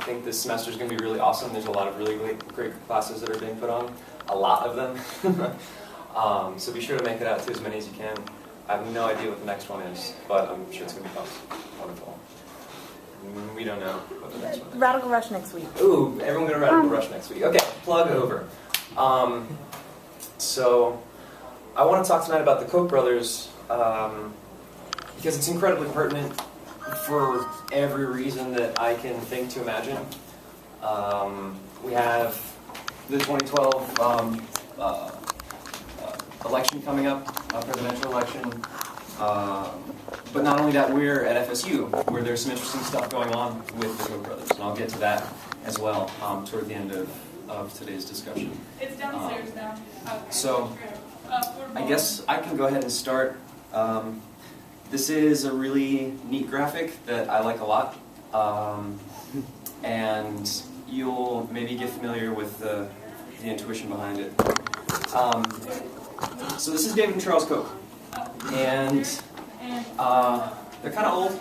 think this semester is going to be really awesome. There's a lot of really great classes that are being put on, a lot of them. So be sure to make it out to as many as you can. I have no idea what the next one is, but I'm sure it's going to be wonderful. We don't know what the next one is. Radical Rush next week. Ooh, everyone go to Radical Rush next week. Okay, plug over. So I want to talk tonight about the Koch Brothers because it's incredibly pertinent for every reason that I can think to imagine. We have the 2012 election coming up, presidential election. But not only that, we're at FSU, where there's some interesting stuff going on with the Koch Brothers, and I'll get to that as well toward the end of today's discussion. It's downstairs now. So I guess I can go ahead and start. This is a really neat graphic that I like a lot, and you'll maybe get familiar with the intuition behind it. So this is David and Charles Koch, and they're kind of old,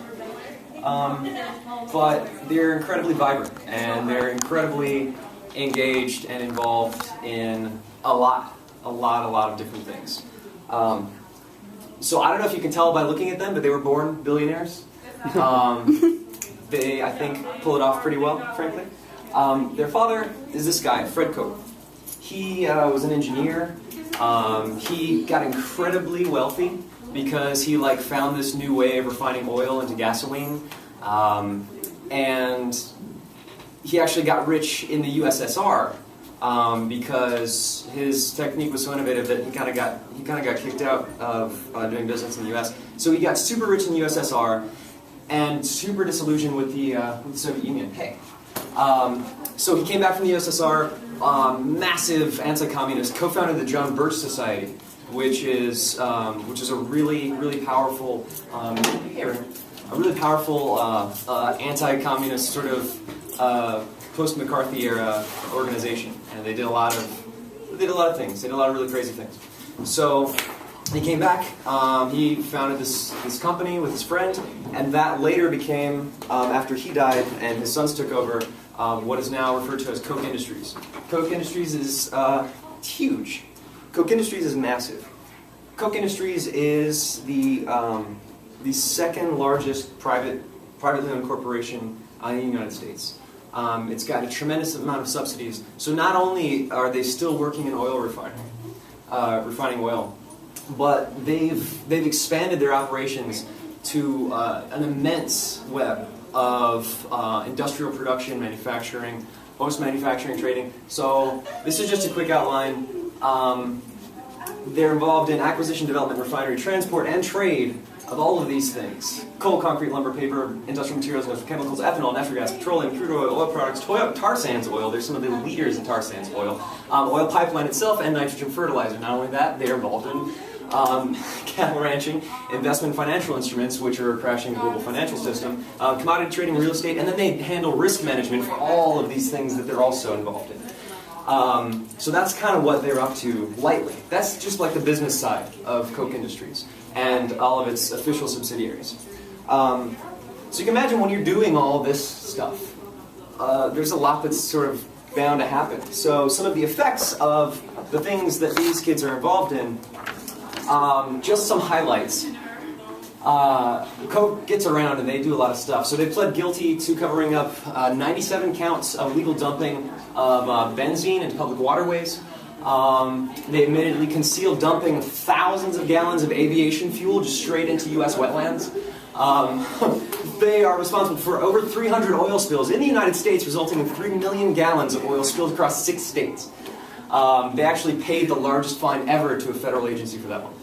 but they're incredibly vibrant, and they're incredibly engaged and involved in a lot of different things. So I don't know if you can tell by looking at them, but they were born billionaires. They, I think, pull it off pretty well, frankly. Their father is this guy, Fred Koch. He was an engineer. He got incredibly wealthy because he found this new way of refining oil into gasoline, and he actually got rich in the USSR because his technique was so innovative that he kind of got kicked out of doing business in the U.S. So he got super rich in the USSR and super disillusioned with the Soviet Union. Hey, so he came back from the USSR, massive anti-communist, co-founded the John Birch Society, which is a really powerful anti-communist sort of post-McCarthy era organization, and they did a lot of things. They did a lot of really crazy things. So he came back. He founded this company with his friend, and that later became, after he died and his sons took over, what is now referred to as Koch Industries. Koch Industries is huge. Koch Industries is massive. Koch Industries is the second largest privately owned corporation in the United States. It's got a tremendous amount of subsidies. So not only are they still working in oil refining oil, but they've expanded their operations to an immense web of industrial production, manufacturing, post-manufacturing, trading. So this is just a quick outline. They're involved in acquisition, development, refinery, transport, and trade of all of these things. Coal, concrete, lumber, paper, industrial materials, industrial chemicals, ethanol, natural gas, petroleum, crude oil products, tar sands oil. They're some of the leaders in tar sands oil. Oil pipeline itself, and nitrogen fertilizer. Not only that, they're involved in cattle ranching, investment financial instruments, which are crashing the global financial system, commodity trading, real estate, and then they handle risk management for all of these things that they're also involved in. So that's kind of what they're up to lightly. That's just like the business side of Koch Industries and all of its official subsidiaries. So you can imagine when you're doing all this stuff, there's a lot that's sort of bound to happen. So some of the effects of the things that these kids are involved in, just some highlights. Koch gets around and they do a lot of stuff. So they pled guilty to covering up 97 counts of illegal dumping of benzene into public waterways. They admittedly concealed dumping thousands of gallons of aviation fuel just straight into U.S. wetlands. They are responsible for over 300 oil spills in the United States, resulting in 3 million gallons of oil spilled across 6 states. They actually paid the largest fine ever to a federal agency for that one.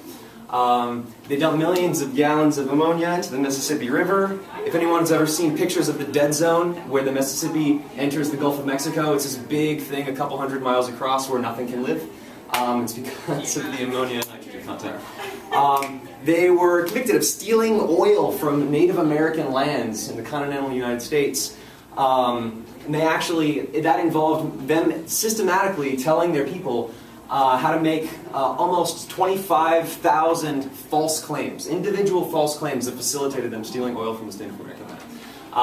They dump millions of gallons of ammonia into the Mississippi River. If anyone's ever seen pictures of the dead zone where the Mississippi enters the Gulf of Mexico, it's this big thing a couple hundred miles across where nothing can live. It's because of the ammonia and nitrogen content. They were convicted of stealing oil from Native American lands in the continental United States. And that involved them systematically telling their people how to make almost 25,000 false claims, individual false claims that facilitated them stealing oil from the state of American land.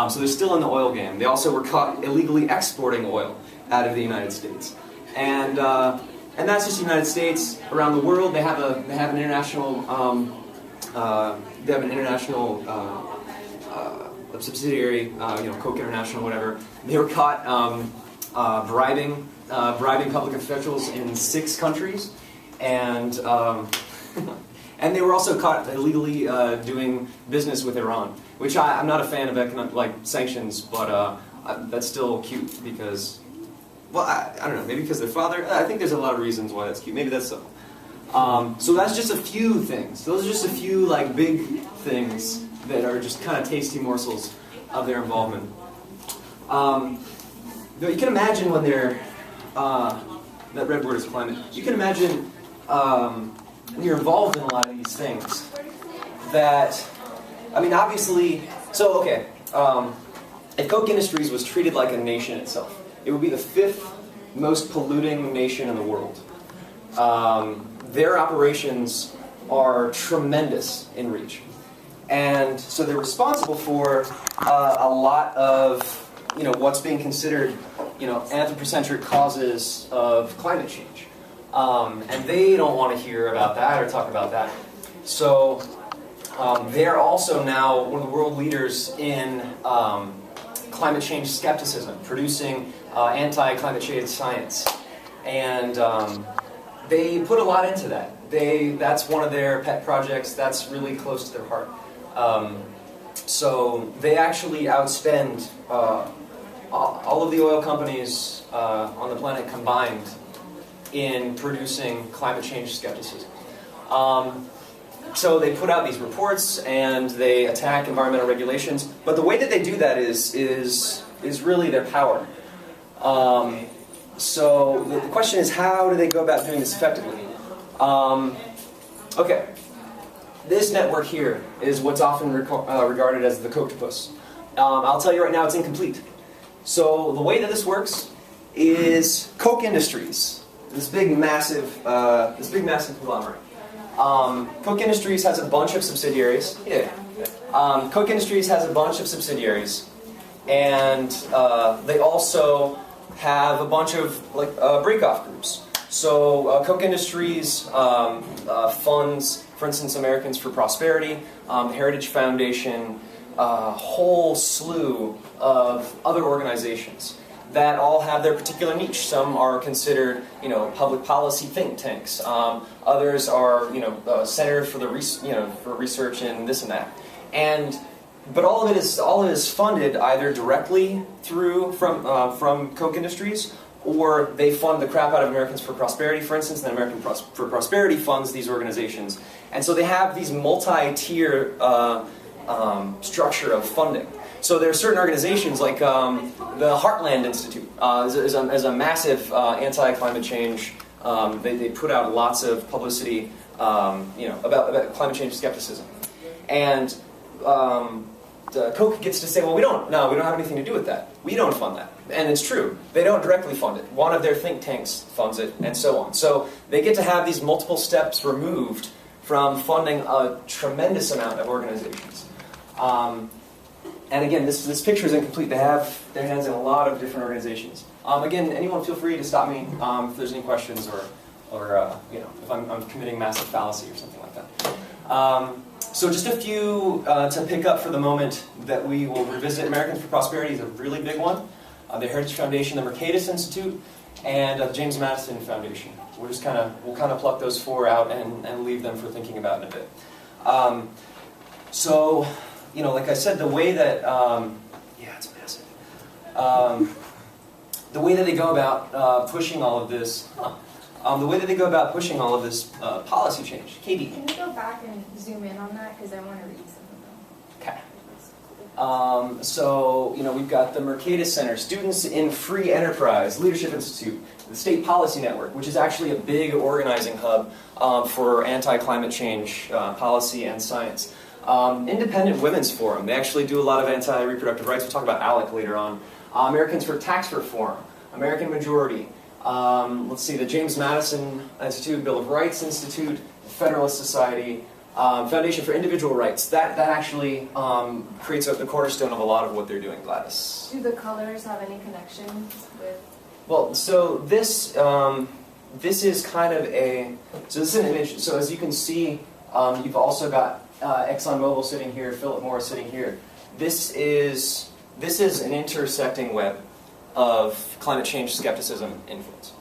So they're still in the oil game. They also were caught illegally exporting oil out of the United States. And that's just the United States. Around the world, they have an international subsidiary, Koch International, whatever. They were caught bribing public officials in 6 countries, and and they were also caught illegally doing business with Iran, which I'm not a fan of sanctions, but that's still cute because, well, I don't know, maybe because their father. I think there's a lot of reasons why that's cute. Maybe that's so. So that's just a few things. Those are just a few big things that are just kind of tasty morsels of their involvement. You can imagine when they're that red word is climate. You can imagine when you're involved in a lot of these things that, I mean, obviously. So okay, if Koch Industries was treated like a nation itself, it would be the 5th most polluting nation in the world. Their operations are tremendous in reach. And so they're responsible for a lot of what's being considered anthropocentric causes of climate change. And they don't want to hear about that or talk about that. So they're also now one of the world leaders in climate change skepticism, producing anti-climate change science. And they put a lot into that. That's one of their pet projects. That's really close to their heart. So they actually outspend all of the oil companies on the planet combined in producing climate change skepticism. So they put out these reports and they attack environmental regulations. But the way that they do that is really their power. So the question is, how do they go about doing this effectively? Okay, this network here is what's often regarded as the Kochtopus. I'll tell you right now, it's incomplete. So the way that this works is Koch Industries, this big massive conglomerate. Koch Industries has a bunch of subsidiaries. Yeah. Koch Industries has a bunch of subsidiaries, and they also have a bunch of break-off groups. So Koch Industries funds, for instance, Americans for Prosperity, the Heritage Foundation, a whole slew of other organizations that all have their particular niche. Some are considered, public policy think tanks. Others are, centered for for research in this and that. But all of it is funded either directly from Koch Industries, or they fund the crap out of Americans for Prosperity, for instance, and American for Prosperity funds these organizations. And so they have these multi-tier structure of funding. So there are certain organizations like the Heartland Institute is a massive anti-climate change. They put out lots of publicity about climate change skepticism. And Koch gets to say, well, we don't have anything to do with that. We don't fund that. And it's true. They don't directly fund it. One of their think tanks funds it, and so on. So they get to have these multiple steps removed from funding a tremendous amount of organizations. And again, this picture is incomplete. They have their hands in a lot of different organizations. Again, anyone feel free to stop me if there's any questions or if I'm committing massive fallacy or something like that. So just a few to pick up for the moment that we will revisit. Americans for Prosperity is a really big one. The Heritage Foundation, the Mercatus Institute, and the James Madison Foundation. We'll kind of pluck those 4 out and leave them for thinking about in a bit. So, like I said, the way that it's massive. The way that they go about pushing all of this. Policy change. Katie. Can you go back and zoom in on that? Because I want to read some of them. Okay. So, we've got the Mercatus Center, Students in Free Enterprise, Leadership Institute, the State Policy Network, which is actually a big organizing hub for anti-climate change policy and science. Independent Women's Forum, they actually do a lot of anti-reproductive rights. We'll talk about ALEC later on. Americans for Tax Reform, American Majority. Let's see, the James Madison Institute, Bill of Rights Institute, Federalist Society, Foundation for Individual Rights. That actually creates the cornerstone of a lot of what they're doing, Gladys. Do the colors have any connection with? Well, so this is kind of this is an image. So as you can see, you've also got ExxonMobil sitting here, Philip Morris sitting here. This is an intersecting web of climate change skepticism influence.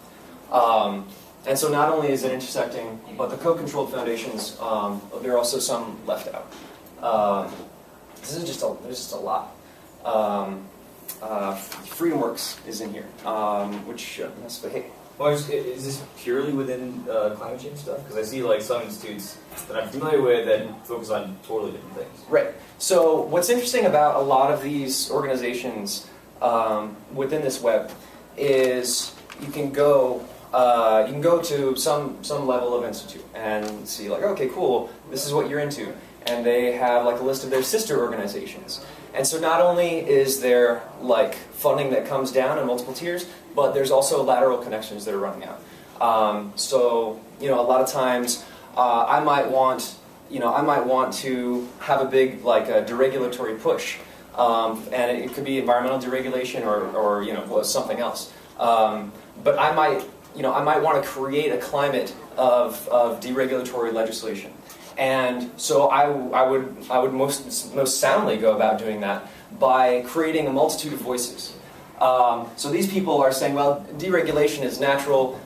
And so not only is it intersecting, but the Koch-controlled foundations, there are also some left out. There's just a lot. FreedomWorks is in here, which but hey. Well, is this purely within climate change stuff? Because I see like some institutes that I'm familiar with that focus on totally different things. Right. So what's interesting about a lot of these organizations within this web is you can go to some level of institute and see like, okay, cool, this is what you're into, and they have like a list of their sister organizations. And so not only is there like funding that comes down in multiple tiers, but there's also lateral connections that are running out. So a lot of times I might want to have a big like a deregulatory push, and it could be environmental deregulation or something else. But I might want to create a climate of deregulatory legislation. And so I would most soundly go about doing that by creating a multitude of voices. So these people are saying, well, deregulation is natural,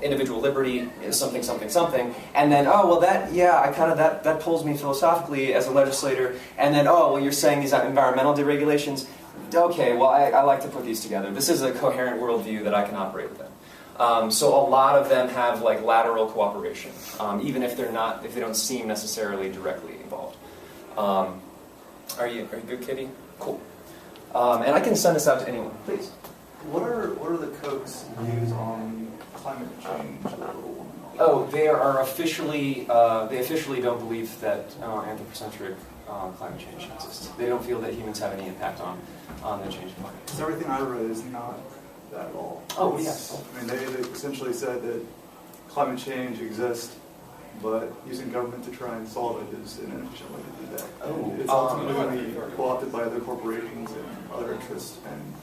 individual liberty is something, something, something, and then, oh, well, that pulls me philosophically as a legislator, and then, oh, well, you're saying these are environmental deregulations. Okay, well, I like to put these together. This is a coherent worldview that I can operate within. So a lot of them have like lateral cooperation, even if they don't seem necessarily directly involved. Are you good, Kitty? Cool. And I can send this out to anyone, please. What are the Koch's views on climate change? Oh, they officially don't believe that anthropocentric climate change exists. They don't feel that humans have any impact on the change of climate. So everything I read is not that at all. Oh, yes. I mean, they essentially said that climate change exists, but using government to try and solve it is an inefficient way to do that. Oh, It's ultimately going to be co-opted by other corporations and other interests and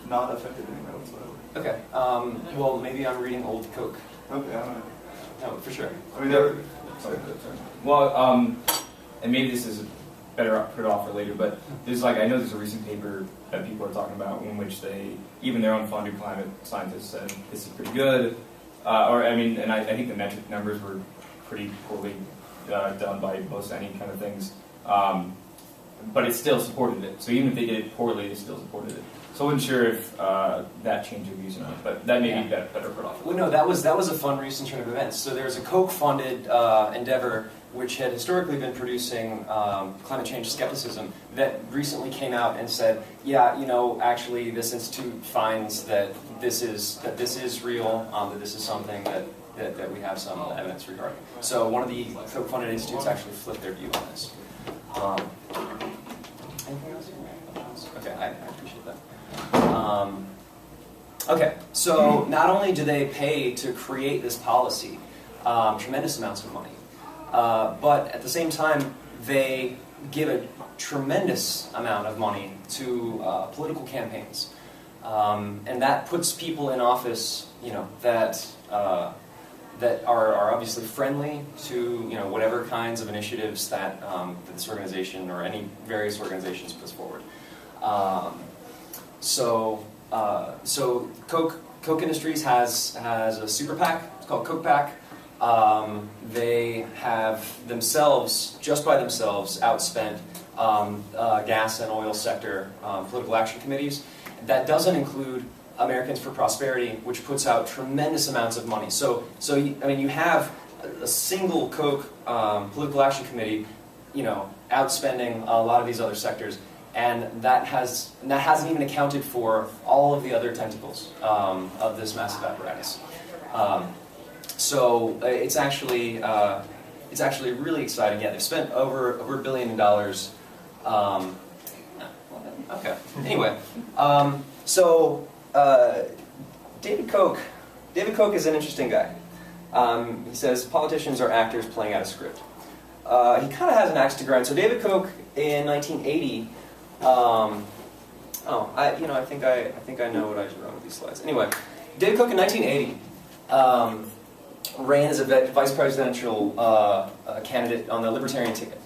not effective in any way whatsoever. Okay. Well, maybe I'm reading old Koch. Okay, I don't know. No, for sure. I mean, they're... Well, and maybe this is better put off for later, but I know there's a recent paper that people are talking about in which even their own funded climate scientists said this is pretty good. And I think the metric numbers were pretty poorly done by most any kind of things. But it still supported it. So even if they did it poorly, they still supported it. So I wasn't sure if that changed your views or not, but that may be better put off. Well, no, that was a fun recent turn of events. So there's a Koch-funded endeavor which had historically been producing climate change skepticism that recently came out and said, yeah, actually this institute finds that this is real, that this is something that we have some evidence regarding. So one of the Koch-funded institutes actually flipped their view on this. Anything else? Okay, I appreciate that. Okay, so not only do they pay to create this policy, tremendous amounts of money, but at the same time, they give a tremendous amount of money to political campaigns. And that puts people in office, that are obviously friendly to, whatever kinds of initiatives that this organization or any various organizations puts forward. So Koch Industries has a super PAC. It's called Koch PAC. They have themselves, just by themselves, outspent gas and oil sector political action committees. That doesn't include Americans for Prosperity, which puts out tremendous amounts of money. So you have a single Koch political action committee, outspending a lot of these other sectors. And that hasn't even accounted for all of the other tentacles of this massive apparatus. So it's actually really exciting. Yeah, they've spent over $1 billion. Okay. Anyway, David Koch is an interesting guy. He says politicians are actors playing out a script. he kind of has an axe to grind. So David Koch in 1980. I think I know what I should run with these slides. Anyway, David Koch in 1980 ran as a vice presidential candidate on the Libertarian ticket,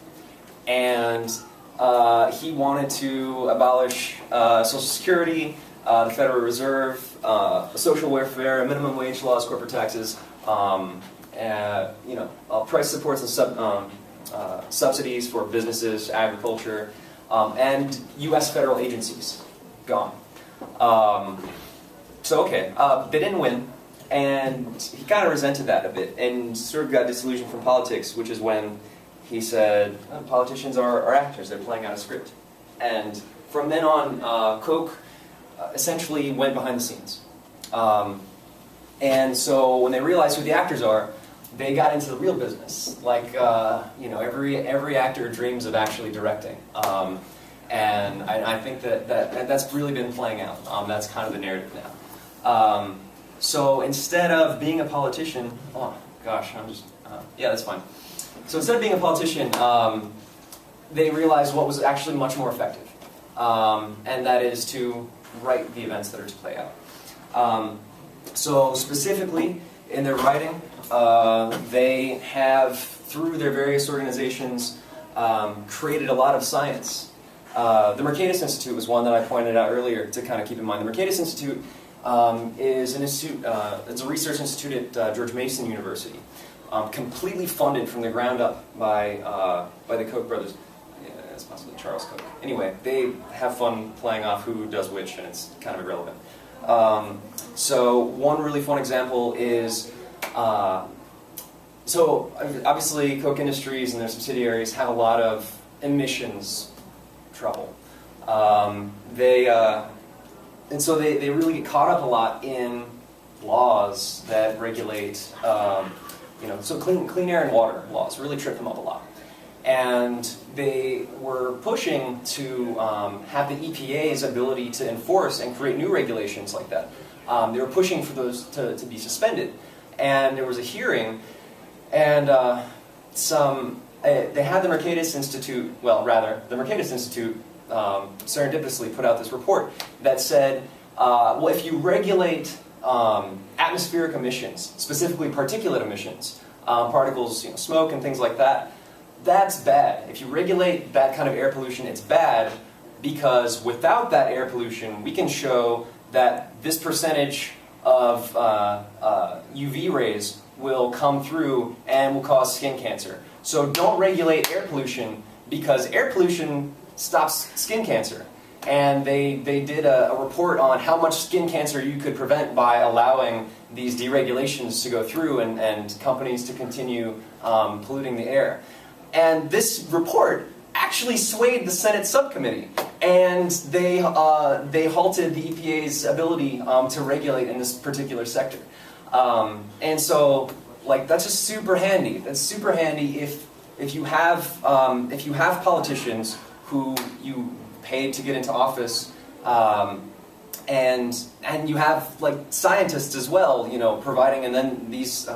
and he wanted to abolish Social Security, the Federal Reserve, social welfare, minimum wage laws, corporate taxes, price supports and subsidies for businesses, agriculture, and U.S. federal agencies. Gone. They didn't win, and he kind of resented that a bit, and sort of got disillusioned from politics, which is when he said, politicians are actors, they're playing out a script. And from then on, Koch essentially went behind the scenes. And so when they realized who the actors are, they got into the real business. Like, every actor dreams of actually directing. And I think that's really been playing out. That's kind of the narrative now. So instead of being a politician, that's fine. So instead of being a politician, they realized what was actually much more effective, and that is to write the events that are to play out. So specifically, in their writing, they have, through their various organizations, created a lot of science. The Mercatus Institute was one that I pointed out earlier to kind of keep in mind. The Mercatus Institute is an institute, it's a research institute at George Mason University, completely funded from the ground up by the Koch brothers. Yeah, it's possibly Charles Koch. Anyway, they have fun playing off who does which, and it's kind of irrelevant. So one really fun example is, obviously Koch Industries and their subsidiaries have a lot of emissions trouble. They really get caught up a lot in laws that regulate, so clean air and water laws really trip them up a lot. And they were pushing to have the EPA's ability to enforce and create new regulations like that. They were pushing for those to be suspended. And there was a hearing, and they had the Mercatus Institute, the Mercatus Institute serendipitously put out this report that said, if you regulate atmospheric emissions, specifically particulate emissions, particles, smoke and things like that, that's bad. If you regulate that kind of air pollution, it's bad, because without that air pollution, we can show that this percentage of UV rays will come through and will cause skin cancer. So don't regulate air pollution, because air pollution stops skin cancer. And they did a report on how much skin cancer you could prevent by allowing these deregulations to go through and companies to continue polluting the air. And this report actually swayed the Senate subcommittee, and they halted the EPA's ability to regulate in this particular sector. And so, that's just super handy. That's super handy if you have politicians who you paid to get into office, and you have scientists as well, providing, and then these.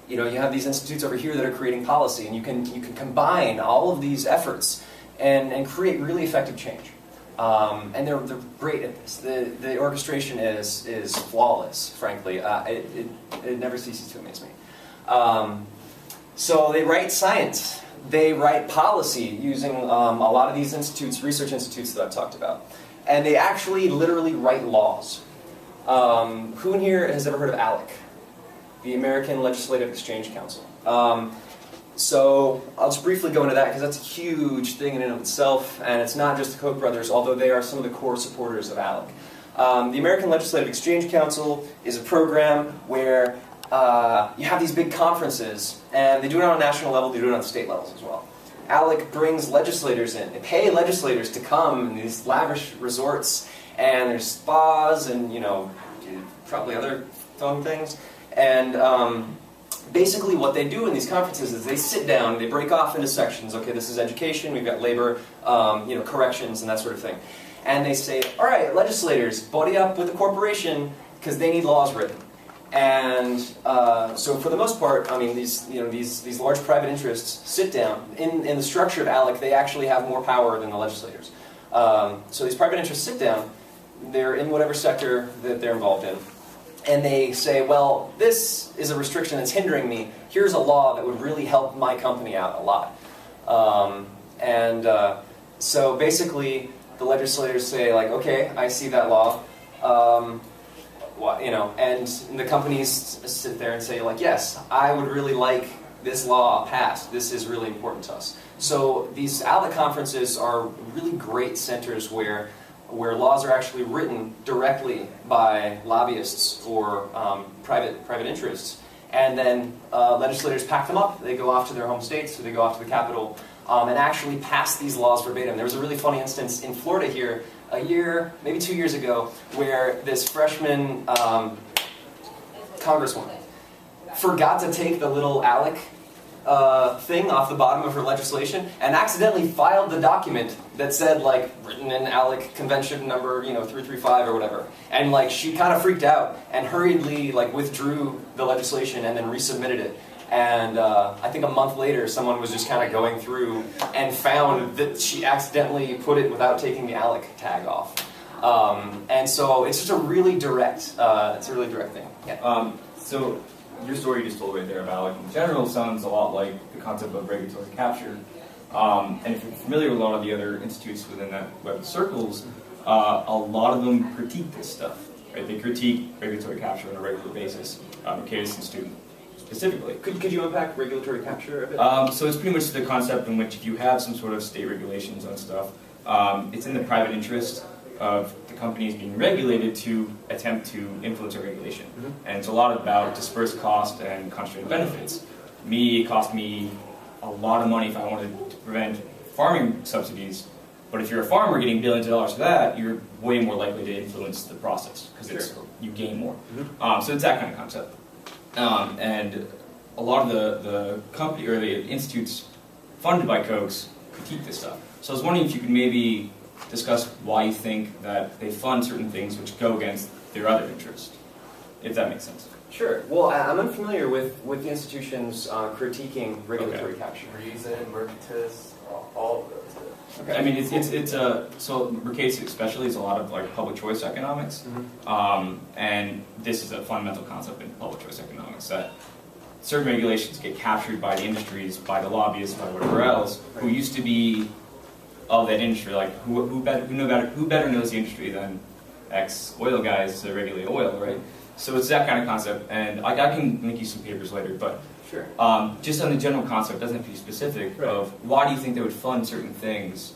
You have these institutes over here that are creating policy, and you can combine all of these efforts and create really effective change. And they're great at this. The orchestration is flawless, frankly. It never ceases to amaze me. So they write science. They write policy using a lot of these institutes, research institutes that I've talked about. And they actually literally write laws. Who in here has ever heard of ALEC? The American Legislative Exchange Council. So I'll just briefly go into that, because that's a huge thing in and of itself, and it's not just the Koch brothers, although they are some of the core supporters of ALEC. The American Legislative Exchange Council is a program where you have these big conferences, and they do it on a national level, they do it on state levels as well. ALEC brings legislators in. They pay legislators to come in these lavish resorts, and there's spas and, probably other fun things. And basically what they do in these conferences is they sit down, they break off into sections. Okay, this is education, we've got labor, corrections, and that sort of thing. And they say, all right, legislators, buddy up with the corporation, because they need laws written. And so for the most part, I mean, these large private interests sit down. In the structure of ALEC, they actually have more power than the legislators. So these private interests sit down, they're in whatever sector that they're involved in, and they say, well, this is a restriction that's hindering me. Here's a law that would really help my company out a lot. So basically, the legislators say, like, okay, I see that law. And the companies sit there and say, like, yes, I would really like this law passed. This is really important to us. So these ALEC conferences are really great centers where laws are actually written directly by lobbyists or private interests. And then legislators pack them up. They go off to their home states, or they go off to the Capitol, and actually pass these laws verbatim. There was a really funny instance in Florida here, a year, maybe 2 years ago, where this freshman congresswoman forgot to take the little ALEC thing off the bottom of her legislation and accidentally filed the document that said, like, written in ALEC convention number 335 or whatever. And like she kind of freaked out and hurriedly like withdrew the legislation and then resubmitted it. And I think a month later, someone was just kind of going through and found that she accidentally put it without taking the ALEC tag off. And so it's just a really direct, thing. Yeah. So your story you just told right there about ALEC in general sounds a lot like the concept of regulatory capture. And if you're familiar with a lot of the other institutes within that web of circles, a lot of them critique this stuff. Right? They critique regulatory capture on a regular basis. Mercatus Institute specifically. Could you unpack regulatory capture a bit? So it's pretty much the concept in which if you have some sort of state regulations on stuff, it's in the private interest of the companies being regulated to attempt to influence a regulation. Mm-hmm. And it's a lot about dispersed cost and concentrated benefits. It cost me a lot of money if I wanted to prevent farming subsidies, but if you're a farmer getting billions of dollars for that, you're way more likely to influence the process because you gain more. Mm-hmm. So it's that kind of concept. And a lot of the company or the institutes funded by Koch critique this stuff. So I was wondering if you could maybe discuss why you think that they fund certain things which go against their other interests, if that makes sense. Sure. Well, I'm unfamiliar with the institutions critiquing regulatory capture. Reason, Mercatus, all of those. Okay. I mean, it's so Mercatus especially is a lot of like public choice economics, mm-hmm. And this is a fundamental concept in public choice economics that certain regulations get captured by the industries, by the lobbyists, by whatever else, who used to be of that industry. Like who better knows the industry than X oil guys to regulate oil, right? So it's that kind of concept, and I can make you some papers later, but sure. Just on the general concept, doesn't have to be specific, right. Of why do you think they would fund certain things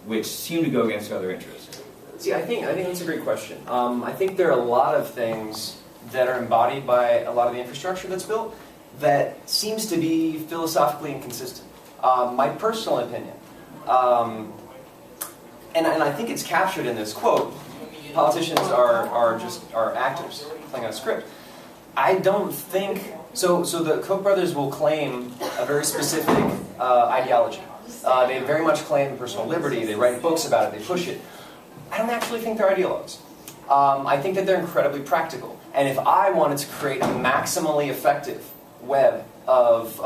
which seem to go against other interests? See, I think that's a great question. I think there are a lot of things that are embodied by a lot of the infrastructure that's built that seems to be philosophically inconsistent. My personal opinion, and I think it's captured in this quote, politicians are actors playing on a script. I don't think so. The Koch brothers will claim a very specific ideology. They very much claim personal liberty. They write books about it. They push it. I don't actually think they're ideologues. I think that they're incredibly practical. And if I wanted to create a maximally effective web of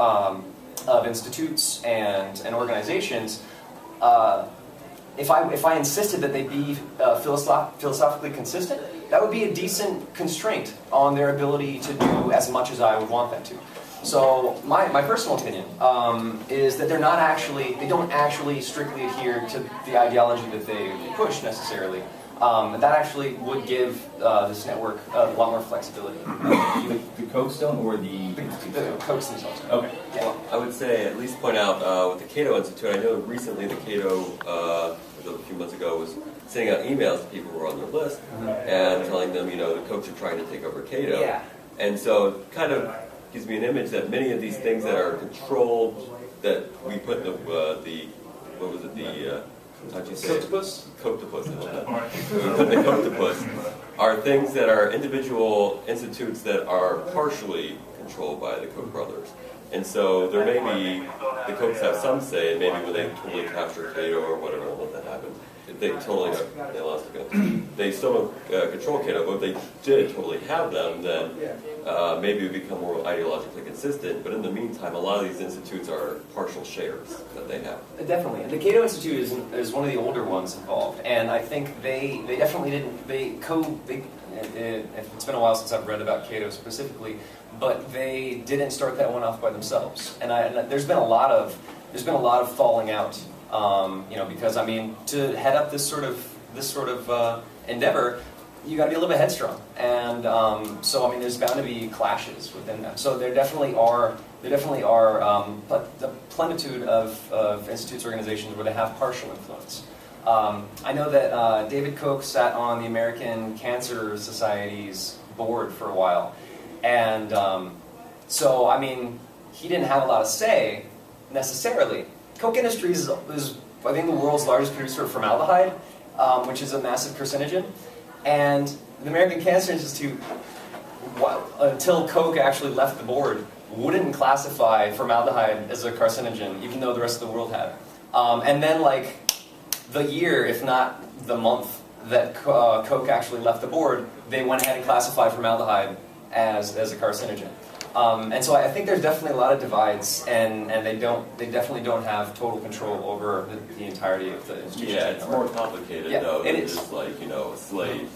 institutes and organizations, if I insisted that they be philosophically consistent, that would be a decent constraint on their ability to do as much as I would want them to. So my personal opinion is that they don't actually strictly adhere to the ideology that they push necessarily. That actually would give this network a lot more flexibility. The Kochs don't, or the Kochs themselves? Okay. Yeah. Well, I would say at least point out with the Cato Institute. I know recently the Cato, a few months ago, was sending out emails to people who were on their list and telling them, the Kochs are trying to take over Cato. Yeah. And so it kind of gives me an image that many of these things that are controlled, that we put in what was it, how'd you say? Coctopus? Coctopus. The Coctopus are things that are individual institutes that are partially controlled by the Koch brothers. And so there may be, the Kochs have some say, maybe when they totally capture Cato or whatever, let that happen. they totally don't, they lost it. They still don't control Cato, but if they did totally have them, then maybe it would become more ideologically consistent. But in the meantime, a lot of these institutes are partial shares that they have. Definitely. And the Cato Institute is one of the older ones involved. And I think they definitely didn't, it's been a while since I've read about Cato specifically, but they didn't start that one off by themselves. And there's been a lot of falling out, because I mean, to head up this sort of endeavor, you got to be a little bit headstrong, and so I mean, there's bound to be clashes within them. So there definitely are, but the plenitude of institutes, organizations where they have partial influence. I know that David Koch sat on the American Cancer Society's board for a while, and so I mean, he didn't have a lot of say necessarily. Koch Industries is I think the world's largest producer of formaldehyde, which is a massive carcinogen. And the American Cancer Institute, until Koch actually left the board, wouldn't classify formaldehyde as a carcinogen, even though the rest of the world had it. And then, like, the year, if not the month, that Koch actually left the board, they went ahead and classified formaldehyde as a carcinogen. And so I think there's definitely a lot of divides, and they definitely don't have total control over the entirety of the institution. Yeah, it's more complicated though than just like a slave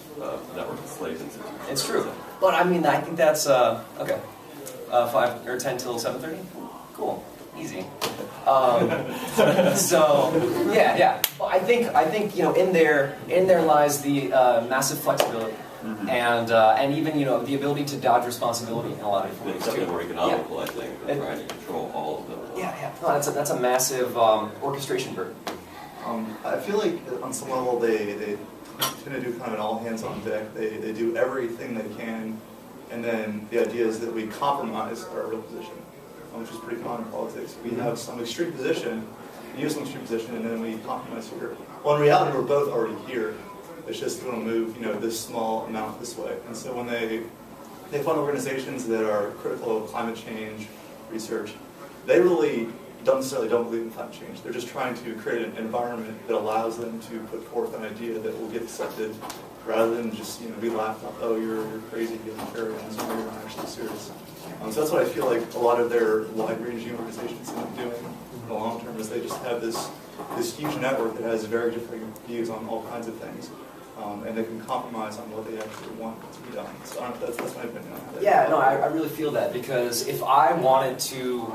network of slave institutions. It's true, but I mean I think that's okay. 5 or 10 till 7:30. Cool, easy. So yeah. Well, I think in there lies the massive flexibility. Mm-hmm. And even the ability to dodge responsibility in a lot of different ways. It's definitely more economical, I think, than trying to control all of them. Yeah. No, that's a massive orchestration burden. I feel like on some level they tend to do kind of an all hands on deck. They do everything they can, and then the idea is that we compromise our real position, which is pretty common in politics. We have some extreme position, we use some extreme position, and then we compromise here. Well, in reality, we're both already here. It's just going to move, this small amount this way. And so when they fund organizations that are critical of climate change research, they really don't believe in climate change. They're just trying to create an environment that allows them to put forth an idea that will get accepted, rather than just be laughed at. Oh, you're crazy, you're carry-ons, you're not actually serious. So that's what I feel like a lot of their wide-ranging organizations end up doing in the long term, is they just have this huge network that has very different views on all kinds of things. And they can compromise on what they actually want to be done. So that's my opinion on that. Yeah, no, I really feel that, because if I wanted to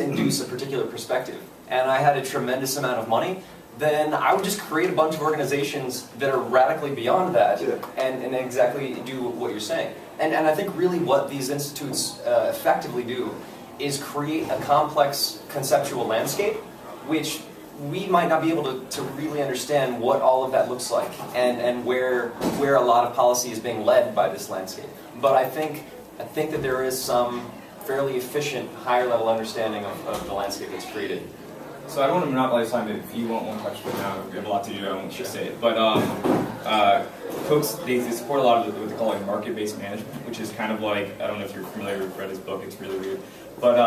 induce a particular perspective, and I had a tremendous amount of money, then I would just create a bunch of organizations that are radically beyond that, and exactly do what you're saying. And I think really what these institutes effectively do is create a complex conceptual landscape, which we might not be able to really understand what all of that looks like, and where a lot of policy is being led by this landscape. But I think that there is some fairly efficient, higher level understanding of the landscape that's created. So I don't want to monopolize time, but if you want one question now, we have a lot to do, I won't just say it. But Koch, they support a lot of what they call market-based management, which is kind of like, I don't know if you're familiar with read his book, it's really weird. But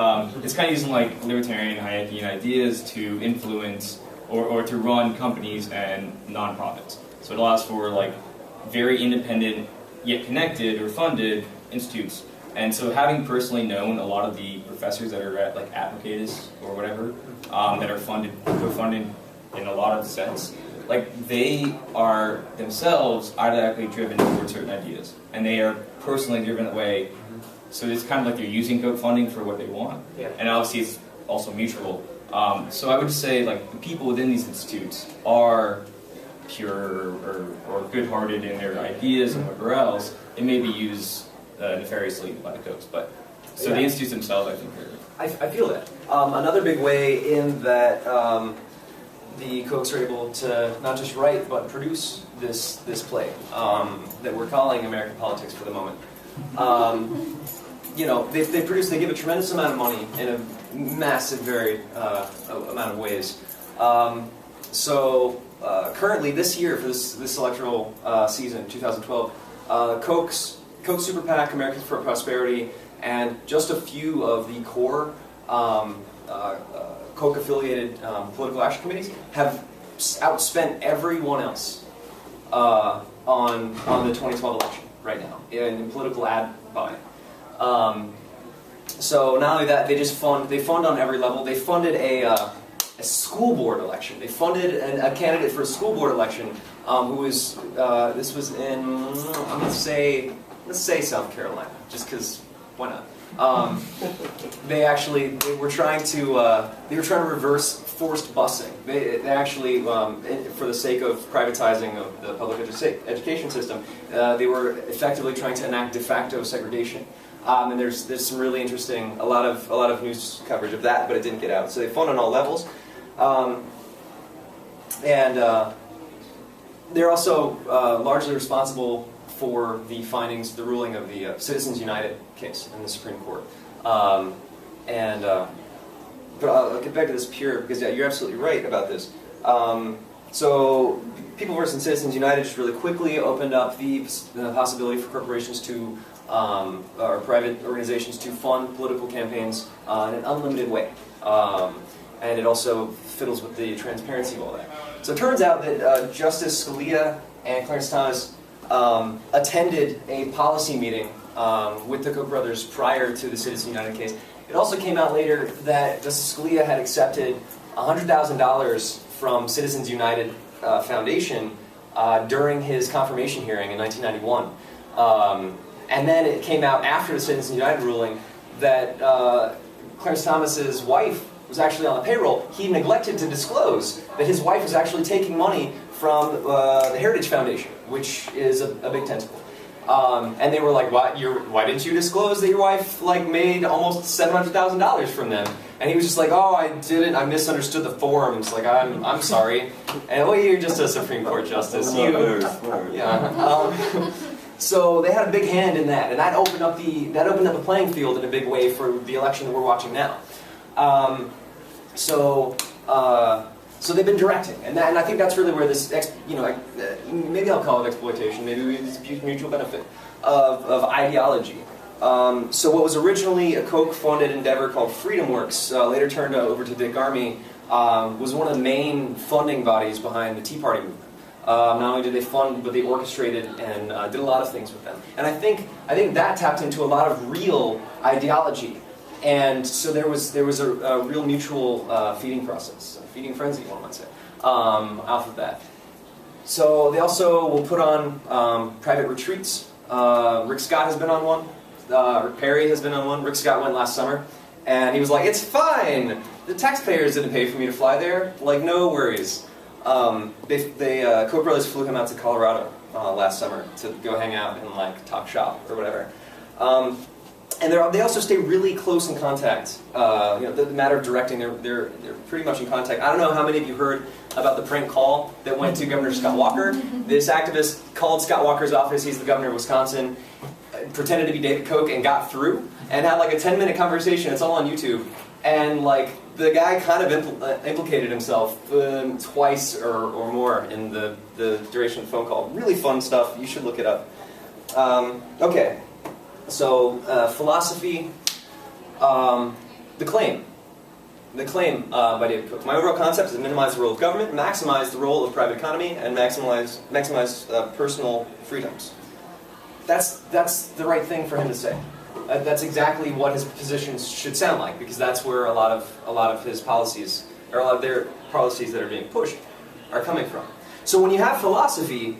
it's kind of using like libertarian, Hayekian ideas to influence or to run companies and nonprofits. So it allows for like very independent yet connected or funded institutes. And so having personally known a lot of the professors that are at like Mercatus or whatever, that are co-funded in a lot of sense, like they are themselves automatically driven towards certain ideas, and they are personally driven that way. So it's kind of like they're using Koch funding for what they want, and obviously it's also mutual. So I would say like the people within these institutes are pure or good-hearted in their ideas and whatever else. It may be used nefariously by the Kochs, but so the institutes themselves, I think, I feel that. Another big way in that the Kochs are able to not just write but produce this play that we're calling American Politics for the moment. They give a tremendous amount of money in a massive, varied amount of ways. Currently, this year, for this electoral season, 2012, Koch Super PAC, Americans for Prosperity, and just a few of the core Koch-affiliated political action committees have outspent everyone else on the 2012 election right now in political ad buying. So not only that, they fund on every level. They funded a school board election. They funded a candidate for a school board election who was this was in let's say South Carolina, just because why not? They were trying to reverse forced busing. They actually, for the sake of privatizing of the public education system, they were effectively trying to enact de facto segregation. And there's some really interesting, a lot of news coverage of that, but it didn't get out. So they fund on all levels, and they're also largely responsible for the findings, the ruling of the Citizens United case in the Supreme Court. But I'll get back to this pure, because yeah, you're absolutely right about this. So People versus Citizens United just really quickly opened up the possibility for corporations to, or private organizations to fund political campaigns in an unlimited way. And it also fiddles with the transparency of all that. So it turns out that Justice Scalia and Clarence Thomas attended a policy meeting with the Koch brothers prior to the Citizens United case. It also came out later that Justice Scalia had accepted $100,000 from Citizens United Foundation during his confirmation hearing in 1991. And then it came out after the Citizens United ruling that Clarence Thomas's wife was actually on the payroll. He neglected to disclose that his wife was actually taking money from the Heritage Foundation, which is a big tentacle. And they were like, why didn't you disclose that your wife made almost $700,000 from them? And he was just like, oh, I didn't, I misunderstood the forms, I'm sorry. And well, you're just a Supreme Court justice. So they had a big hand in that, and that opened up the playing field in a big way for the election that we're watching now. So they've been directing, and I think that's really where this, maybe I'll call it exploitation, maybe it's mutual benefit of ideology. So what was originally a Koch-funded endeavor called FreedomWorks, later turned over to Dick Armey, was one of the main funding bodies behind the Tea Party movement. Not only did they fund, but they orchestrated and did a lot of things with them. And I think that tapped into a lot of real ideology. And so there was a real mutual feeding process, a feeding frenzy, one might say, off of that. So they also will put on private retreats. Rick Scott has been on one. Rick Perry has been on one. Rick Scott went last summer, and he was like, "It's fine. The taxpayers didn't pay for me to fly there. No worries." Koch brothers flew him out to Colorado last summer to go hang out and talk shop or whatever. And they also stay really close in contact. The matter of directing, they're pretty much in contact. I don't know how many of you heard about the prank call that went to Governor Scott Walker. This activist called Scott Walker's office. He's the governor of Wisconsin. Pretended to be David Koch and got through and had a 10-minute conversation. It's all on YouTube. And the guy kind of implicated himself twice or more in the duration of the phone call. Really fun stuff. You should look it up. Okay. So, philosophy, the claim by David Koch. My overall concept is to minimize the role of government, maximize the role of private economy, and maximize personal freedoms. That's the right thing for him to say. That's exactly what his positions should sound like, because that's where a lot of his policies, or a lot of their policies that are being pushed, are coming from. So when you have philosophy,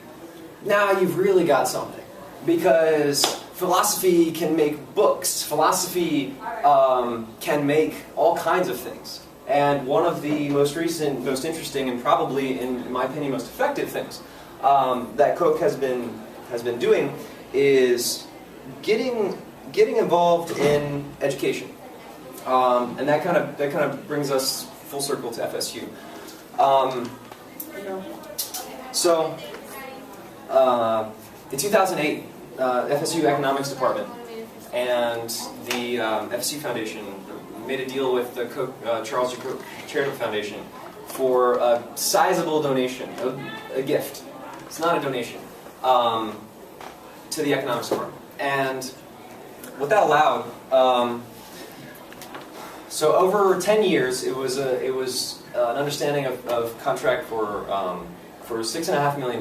now you've really got something, because philosophy can make books. Philosophy can make all kinds of things. And one of the most recent, most interesting, and probably, in my opinion, most effective things that Koch has been doing is getting involved in education. And that kind of brings us full circle to FSU. In 2008. FSU Economics Department and the FSU Foundation made a deal with the Charles Koch Charitable Foundation for a sizable donation, a gift. It's not a donation, to the Economics Department. And what that allowed, So over 10 years, it was an understanding of contract for $6.5 million.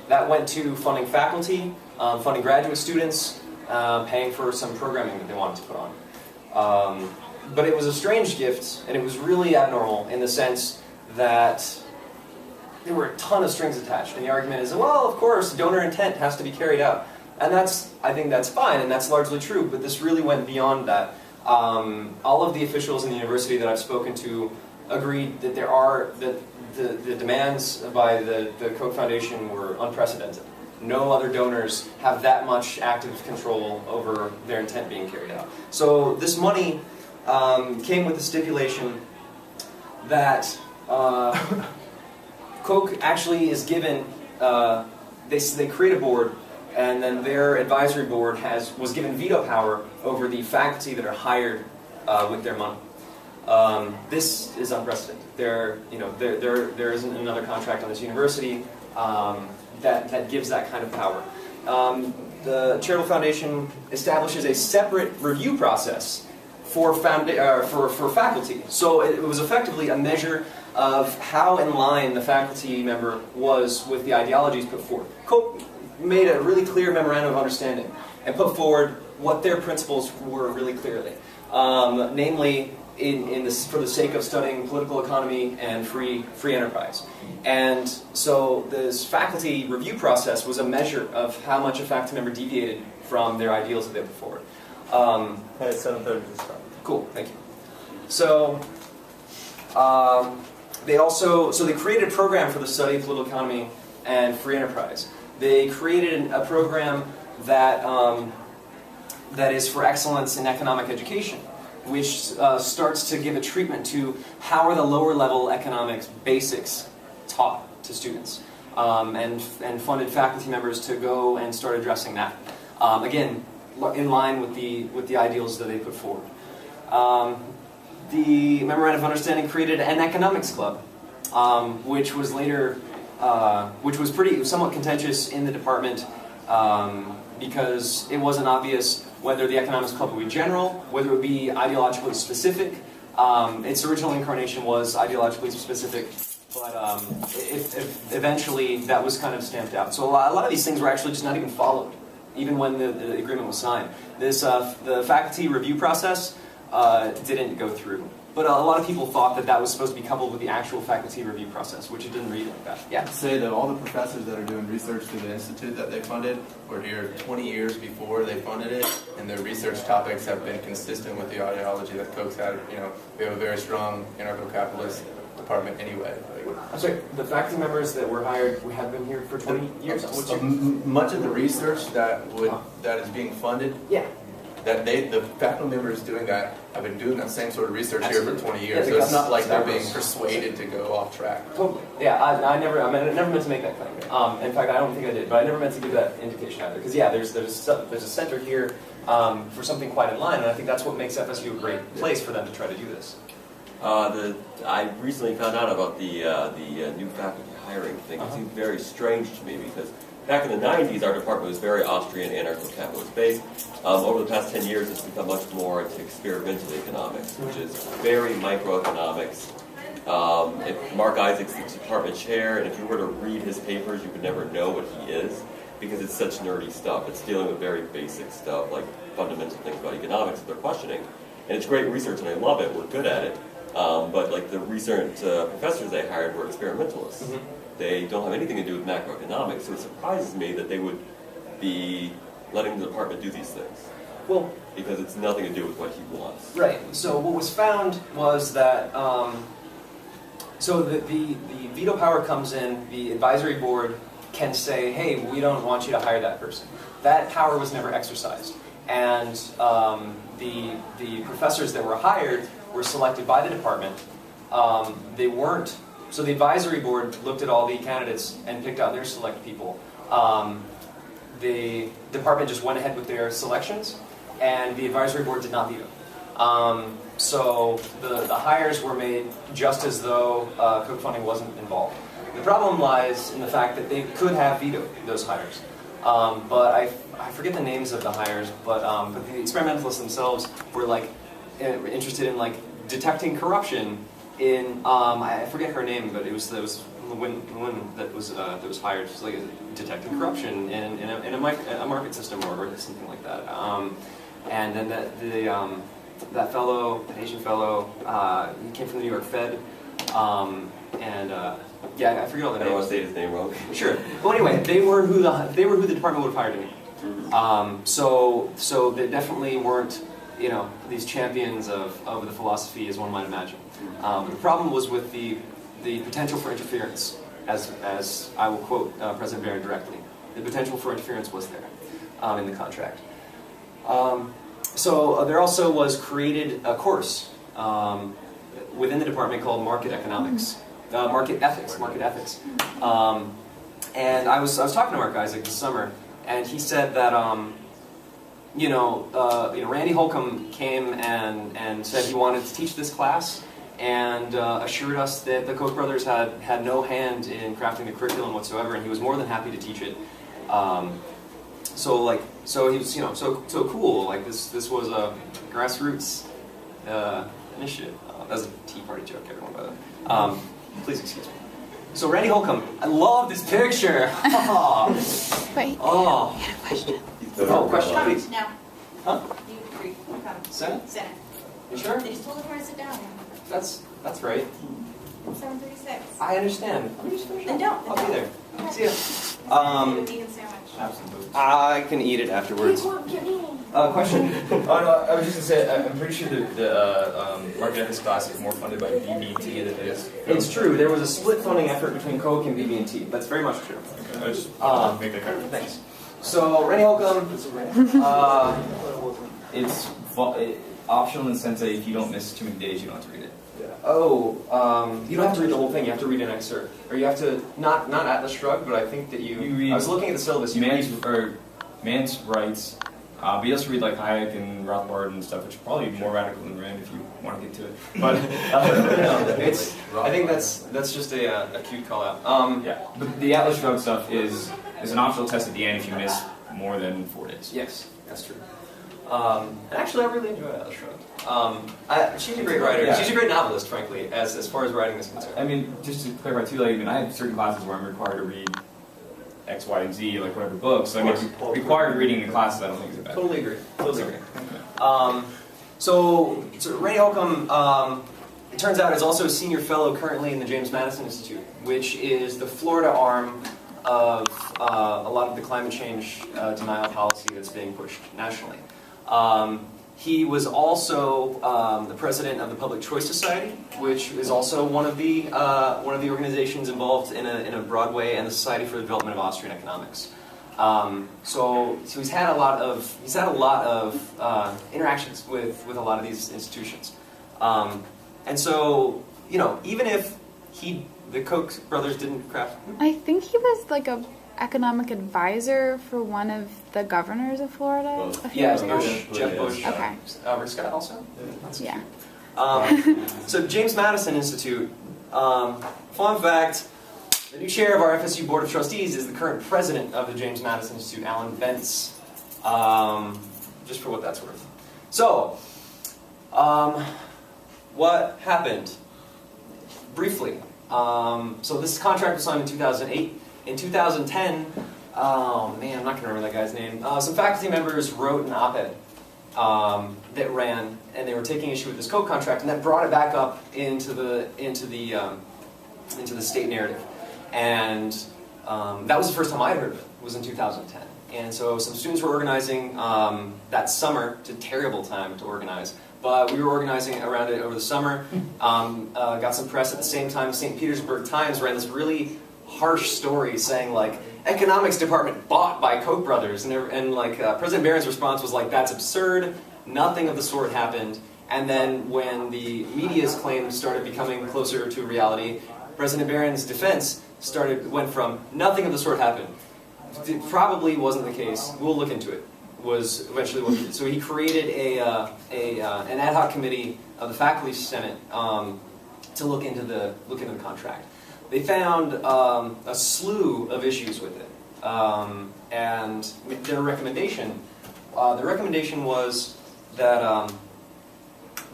That went to funding faculty, funding graduate students, paying for some programming that they wanted to put on. But it was a strange gift, and it was really abnormal in the sense that there were a ton of strings attached. And the argument is, well, of course, donor intent has to be carried out. And I think that's fine, and that's largely true, but this really went beyond that. All of the officials in the university that I've spoken to agreed that the demands by the Koch Foundation were unprecedented. No other donors have that much active control over their intent being carried out. So this money came with the stipulation that Koch actually is given, they create a board, and then their advisory board was given veto power over the faculty that are hired with their money. This is unprecedented. There isn't another contract on this university that gives that kind of power. The charitable foundation establishes a separate review process for faculty. So it was effectively a measure of how in line the faculty member was with the ideologies put forward. Koch made a really clear memorandum of understanding and put forward what their principles were really clearly. Namely, for the sake of studying political economy and free enterprise. And so this faculty review process was a measure of how much a faculty member deviated from their ideals that they put forward. Hey, 7:30 to start. Cool, thank you. So they created a program for the study of political economy and free enterprise. They created a program that is for excellence in economic education, which starts to give a treatment to how are the lower level economics basics taught to students, and funded faculty members to go and start addressing that. Again, in line with the ideals that they put forward. The Memorandum of Understanding created an economics club, which was later, which was somewhat contentious in the department because it wasn't obvious whether the economics club would be general, whether it would be ideologically specific. Its original incarnation was ideologically specific, but eventually that was kind of stamped out. So a lot of these things were actually just not even followed, even when the agreement was signed. The faculty review process didn't go through. But a lot of people thought that was supposed to be coupled with the actual faculty review process, which it didn't read like that. Yeah. Say that all the professors that are doing research through the institute that they funded were here 20 years before they funded it, and their research topics have been consistent with the ideology that Koch had. We have a very strong anarcho-capitalist department anyway. I'm sorry, the faculty members that were hired have been here for 20 years? Much of the research that is being funded, yeah, that the faculty members doing that have been doing that same sort of research Absolutely. Here for 20 years. Yeah, so it's not like they're being persuaded to go off track. Totally. Yeah, I never meant to make that claim. In fact, I don't think I did, but I never meant to give that indication either. Because yeah, there's a center here for something quite in line, and I think that's what makes FSU a great place for them to try to do this. I recently found out about the new faculty hiring thing. It seemed very strange to me because back in the 90s, our department was very Austrian anarcho-capitalist based. Over the past 10 years, it's become much more into experimental economics, which is very microeconomics. Mark Isaac's the department chair, and if you were to read his papers, you would never know what he is because it's such nerdy stuff. It's dealing with very basic stuff, like fundamental things about economics that they're questioning. And it's great research, and I love it. We're good at it. But like the recent professors they hired were experimentalists. Mm-hmm. They don't have anything to do with macroeconomics, so it surprises me that they would be letting the department do these things. Well, because it's nothing to do with what he wants. Right. So what was found was that so the veto power comes in. The advisory board can say, "Hey, we don't want you to hire that person." That power was never exercised, and the professors that were hired were selected by the department. They weren't. So the advisory board looked at all the candidates and picked out their select people. The department just went ahead with their selections, and the advisory board did not veto. So the hires were made just as though Koch funding wasn't involved. The problem lies in the fact that they could have vetoed those hires. But I forget the names of the hires, but the experimentalists themselves were like, interested in like detecting corruption in I forget her name, but it was the woman that was hired, just like detecting corruption in a market system or something like that. And then that fellow, an Asian fellow, he came from the New York Fed, yeah, I forget all the names. I don't want to say his name wrong. Sure. Well, anyway, they were who the department would have hired me. So they definitely weren't, these champions of the philosophy as one might imagine. The problem was with the potential for interference, as I will quote President Barron directly. The potential for interference was there in the contract. So there also was created a course within the department called market economics, market ethics. And I was talking to Mark Isaac this summer, and he said that Randy Holcomb came and said he wanted to teach this class, and assured us that the Koch brothers had no hand in crafting the curriculum whatsoever, and he was more than happy to teach it. So he was so cool. Like this was a grassroots initiative. That's a Tea Party joke, everyone. By the way. Please excuse me. So Randy Holcomb, I love this picture. Wait. Oh. I had a question. Oh, question, please. No. Huh? You agree. Come. Senate? Senate. You sure? They just told us where to sit down. That's right. 7:36. I understand. Let me just finish Then up. don't. I'll be there. See ya. Vegan sandwich. Absolutely. I can eat it afterwards. Question? Oh no, I was just gonna say I'm pretty sure the market ethics class is more funded by BB&T than it is. It's true. There was a split funding effort between Koch and BB&T. That's very much true. Okay, I just make that clear. Thanks. So Randy Holcomb, It's optional in the sense that if you don't miss too many days, you don't have to read it. you don't have to read the whole thing. You have to read an excerpt, or you have to not Atlas Shrugged, but I think that you read. I was looking at the syllabus. You read Mann's writes. But you also read like Hayek and Rothbard and stuff, which are probably more radical than Rand if you want to get to it. But I think that's just a cute call out. yeah, but the Atlas Shrugged stuff is an optional test at the end if you miss more than 4 days. Yes, that's true. And actually, I really enjoy Atlas Shrugged. She's a great writer. Yeah. She's a great novelist, frankly, as far as writing is concerned. I mean, just to clarify too, like, I have certain classes where I'm required to read X, Y, and Z, like whatever books. So I mean, required reading in classes, I don't think is a bad. Totally agree. So Randy Holcomb, it turns out, is also a senior fellow currently in the James Madison Institute, which is the Florida arm of a lot of the climate change denial policy that's being pushed nationally. He was also the president of the Public Choice Society, which is also one of the organizations involved in a broad way, and the Society for the Development of Austrian Economics. So he's had a lot of interactions with a lot of these institutions, and so even if the Koch brothers didn't craft. I think he was like a economic advisor for one of the governors of Florida a few years ago. Jeff Bush. Okay. Rick Scott also? Yeah. So James Madison Institute, fun fact, the new chair of our FSU Board of Trustees is the current president of the James Madison Institute, Alan Bentz, just for what that's worth. So, what happened? Briefly. So this contract was signed in 2008. In 2010, oh man, I'm not going to remember that guy's name. Some faculty members wrote an op-ed that ran, and they were taking issue with this Koch contract, and that brought it back up into the state narrative. And that was the first time I heard of it. Was in 2010. And so some students were organizing that summer. It's a terrible time to organize. But we were organizing around it over the summer. Got some press at the same time. St. Petersburg Times ran this really harsh story saying, like, economics department bought by Koch brothers. And President Barron's response was like, that's absurd. Nothing of the sort happened. And then when the media's claims started becoming closer to reality, President Barron's defense went from nothing of the sort happened. It probably wasn't the case. We'll look into it. Was eventually what he did. So he created an ad hoc committee of the faculty senate to look into the contract. They found a slew of issues with it, and their recommendation was that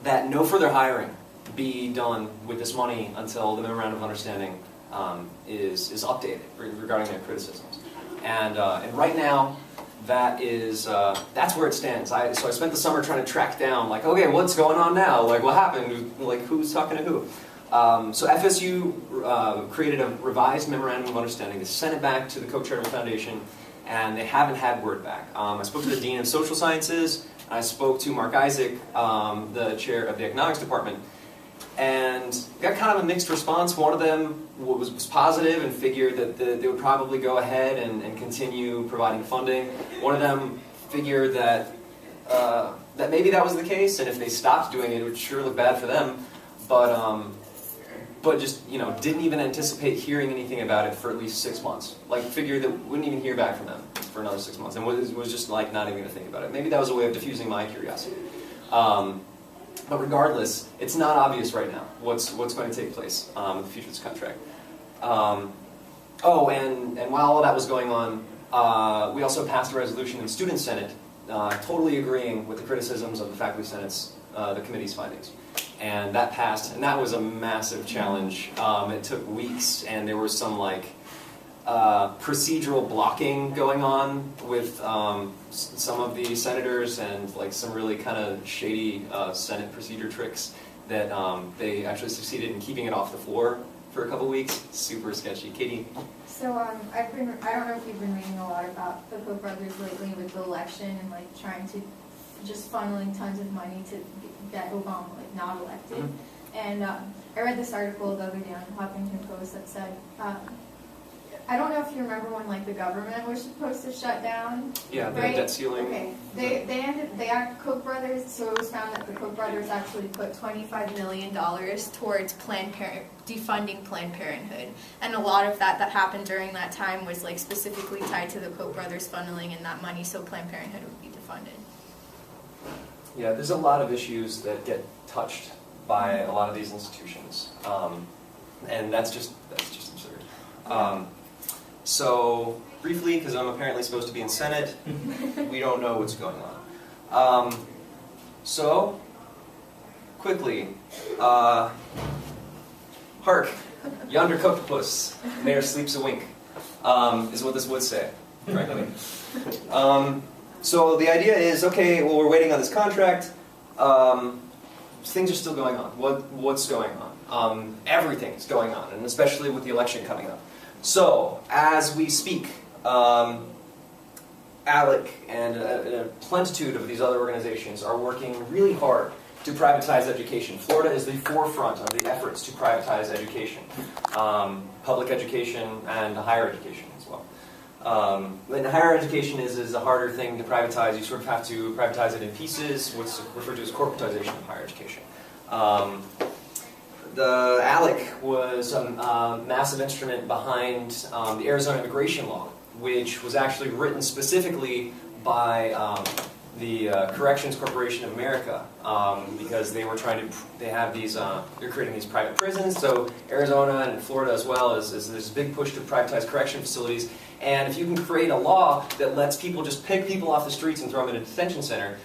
that no further hiring be done with this money until the memorandum of understanding is updated regarding their criticisms. And right now, that's where it stands. So I spent the summer trying to track down, like, okay, what's going on now? Like, what happened? Like, who's talking to who? So FSU created a revised memorandum of understanding. They sent it back to the Koch Charitable Foundation, and they haven't had word back. I spoke to the Dean of Social Sciences. I spoke to Mark Isaac, the chair of the Economics Department, and got kind of a mixed response. One of them was positive and figured that they would probably go ahead and continue providing funding. One of them figured that maybe that was the case, and if they stopped doing it, it would sure look bad for them. But just, didn't even anticipate hearing anything about it for at least 6 months. Like, figured that we wouldn't even hear back from them for another 6 months, and was just like not even going to think about it. Maybe that was a way of diffusing my curiosity. But regardless, it's not obvious right now what's going to take place with the future of this contract. And while all that was going on, we also passed a resolution in the Student Senate totally agreeing with the criticisms of the Faculty Senate's, the committee's findings. And that passed, and that was a massive challenge. It took weeks, and there was some procedural blocking going on with some of the senators, and some really kind of shady Senate procedure tricks that they actually succeeded in keeping it off the floor for a couple weeks. Super sketchy. Katie? So I don't know if you've been reading a lot about the Koch brothers lately with the election and trying to just funneling tons of money to get Obama not elected. Mm-hmm. And I read this article the other day on Huffington Post that said, I don't know if you remember when the government was supposed to shut down. Yeah, the right? debt ceiling. Okay, Koch brothers. So it was found that the Koch brothers actually put $25 million towards defunding Planned Parenthood, and a lot of that happened during that time was specifically tied to the Koch brothers funneling in that money, so Planned Parenthood would be defunded. Yeah, there's a lot of issues that get touched by a lot of these institutions, and that's just absurd. So briefly, because I'm apparently supposed to be in Senate, we don't know what's going on. So quickly, hark, yonder coctopus, there sleeps a wink, is what this would say, frankly. So the idea is, okay, well, we're waiting on this contract. Things are still going on. What's going on? Everything is going on, and especially with the election coming up. So, as we speak, ALEC and a plentitude of these other organizations are working really hard to privatize education. Florida is the forefront of the efforts to privatize education, public education and higher education as well. And higher education is a harder thing to privatize. You sort of have to privatize it in pieces, what's referred to as corporatization of higher education. The ALEC was a massive instrument behind the Arizona immigration law, which was actually written specifically by the Corrections Corporation of America, because they were they're creating these private prisons. So Arizona and Florida as well is there's this big push to privatize correction facilities. And if you can create a law that lets people just pick people off the streets and throw them in a detention center,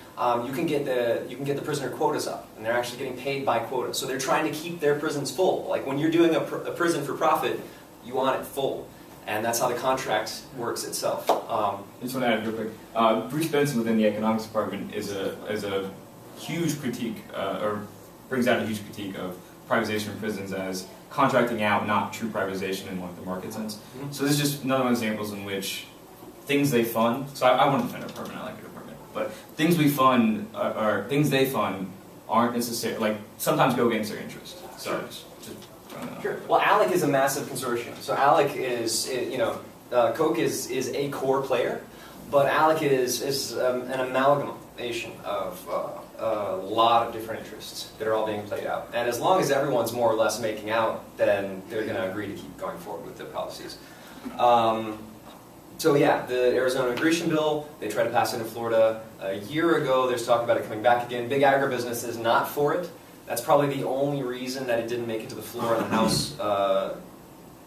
you can get the prisoner quotas up, and they're actually getting paid by quota. So they're trying to keep their prisons full. Like when you're doing a prison for profit, you want it full, and that's how the contract works itself. I just want to add real quick. Bruce Benson within the economics department is a huge critique, or brings out a huge critique of privatization of prisons as contracting out, not true privatization in the market sense. Mm-hmm. So this is just another one of the examples in which things they fund. So I want to defend our department. I like our department, but things we fund or things they fund aren't necessarily sometimes go against their interest. So just sure. Well, ALEC is a massive consortium. So ALEC is Koch is a core player, but ALEC is an amalgamation of a lot of different interests that are all being played out. And as long as everyone's more or less making out, then they're going to agree to keep going forward with the policies. So yeah, the Arizona immigration bill, they tried to pass it in Florida a year ago. There's talk about it coming back again. Big agribusiness is not for it. That's probably the only reason that it didn't make it to the floor in the House a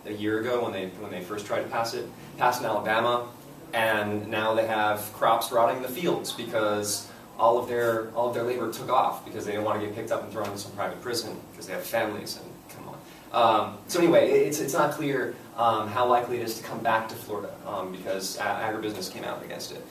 year ago when they first tried to pass it. Passed in Alabama, and now they have crops rotting in the fields because all of their labor took off because they didn't want to get picked up and thrown into some private prison because they have families and come on. So anyway, it's not clear how likely it is to come back to Florida because agribusiness came out against it.